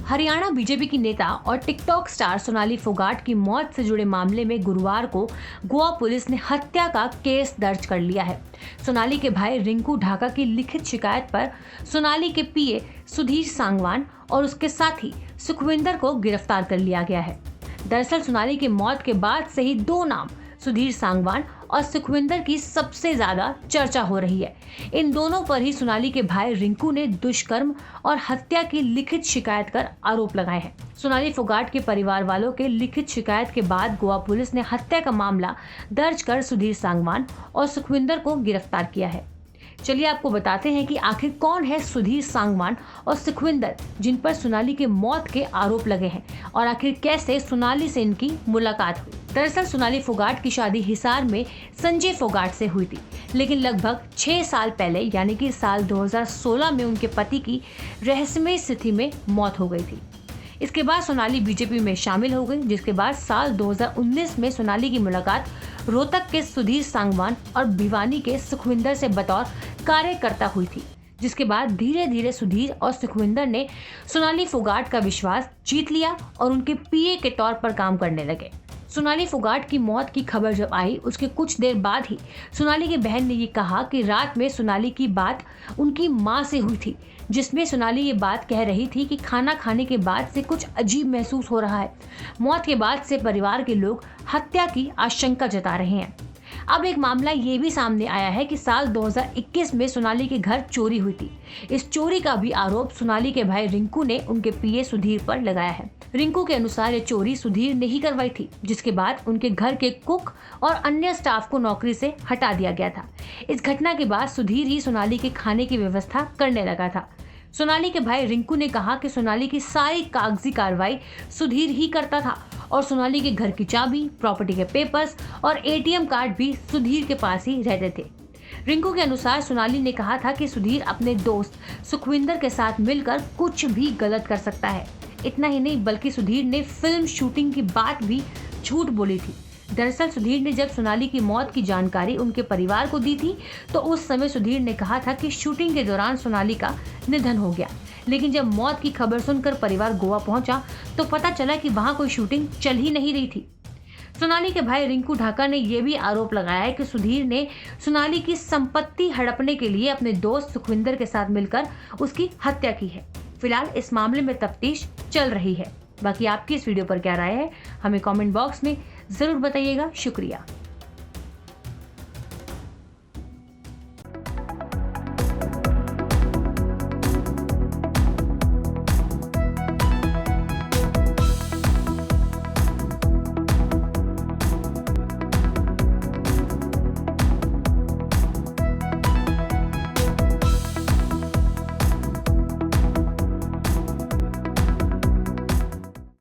Haryana BJP की नेता और टिकटॉक स्टार सोनाली फोगाट की मौत से जुड़े मामले में गुरुवार को गोवा पुलिस ने हत्या का केस दर्ज कर लिया है। सोनाली के भाई रिंकू ढाका की लिखित शिकायत पर सोनाली के पीए सुधीर सांगवान और उसके साथी सुखविंदर को गिरफ्तार कर लिया गया है। दरअसल सोनाली की मौत के बाद से ही दो नाम सुधीर सांगवान और सुखविंदर की सबसे ज्यादा चर्चा हो रही है। इन दोनों पर ही सोनाली के भाई रिंकू ने दुष्कर्म और हत्या की लिखित शिकायत कर आरोप लगाए हैं। सोनाली फोगाट के परिवार वालों के लिखित शिकायत के बाद गोवा पुलिस ने हत्या का मामला दर्ज कर सुधीर सांगवान और सुखविंदर को गिरफ्तार किया है। चलिए आपको बताते हैं कि आखिर कौन है सुधीर सांगवान और सुखविंदर जिन पर सोनाली के मौत के आरोप लगे हैं और आखिर कैसे सोनाली से इनकी मुलाकात हुई। दरअसल सोनाली फोगाट की शादी हिसार में संजय फोगाट से हुई थी, लेकिन लगभग 6 साल पहले यानी कि साल 2016 में उनके पति की रहस्यमय स्थिति में मौत हो गई थी। इसके बाद सोनाली बीजेपी में शामिल हो गई, जिसके बाद साल 2019 में सोनाली की मुलाकात रोहतक के सुधीर सांगवान और भिवानी के सुखविंदर से बतौर कार्यकर्ता हुई थी, जिसके बाद धीरे धीरे सुधीर और सुखविंदर ने सोनाली फोगाट का विश्वास जीत लिया और उनके पीए के तौर पर काम करने लगे। सोनाली फोगाट की मौत की खबर जब आई, उसके कुछ देर बाद ही सोनाली की बहन ने ये कहा कि रात में सोनाली की बात उनकी मां से हुई थी, जिसमें सोनाली ये बात कह रही थी कि खाना खाने के बाद से कुछ अजीब महसूस हो रहा है। मौत के बाद से परिवार के लोग हत्या की आशंका जता रहे हैं। अब एक मामला ये भी सामने आया है कि साल 2021 में सोनाली के घर चोरी हुई थी। इस चोरी का भी आरोप सोनाली के भाई रिंकू ने उनके पीए सुधीर पर लगाया है। रिंकू के अनुसार ये चोरी सुधीर ने ही करवाई थी, जिसके बाद उनके घर के कुक और अन्य स्टाफ को नौकरी से हटा दिया गया था। इस घटना के बाद सुधीर ही सोनाली के खाने की व्यवस्था करने लगा था। सोनाली के भाई रिंकू ने कहा कि सोनाली की सारी कागजी कार्रवाई सुधीर ही करता था और सोनाली के घर की चाबी, प्रॉपर्टी के पेपर्स और एटीएम कार्ड भी सुधीर के पास ही रहते थे। रिंकू के अनुसार सोनाली ने कहा था कि सुधीर अपने दोस्त सुखविंदर के साथ मिलकर कुछ भी गलत कर सकता है। इतना ही नहीं बल्कि सुधीर ने फिल्म शूटिंग की बात भी झूठ बोली थी। दरअसल सुधीर ने जब सोनाली की मौत की जानकारी उनके परिवार को दी थी, तो उस समय सुधीर ने कहा था कि शूटिंग के दौरान सोनाली का निधन हो गया। लेकिन जब मौत की खबर सुनकर परिवार गोवा पहुंचा तो पता चला कि वहां कोई शूटिंग चल ही नहीं रही थी। सोनाली के भाई रिंकू ढाका ने यह भी आरोप लगाया है कि सुधीर ने सोनाली की संपत्ति हड़पने के लिए अपने दोस्त सुखविंदर के साथ मिलकर उसकी हत्या की है। फिलहाल इस मामले में तफ्तीश चल रही है। बाकी आपकी इस वीडियो पर क्या राय है, हमें कमेंट बॉक्स में जरूर बताइएगा। शुक्रिया।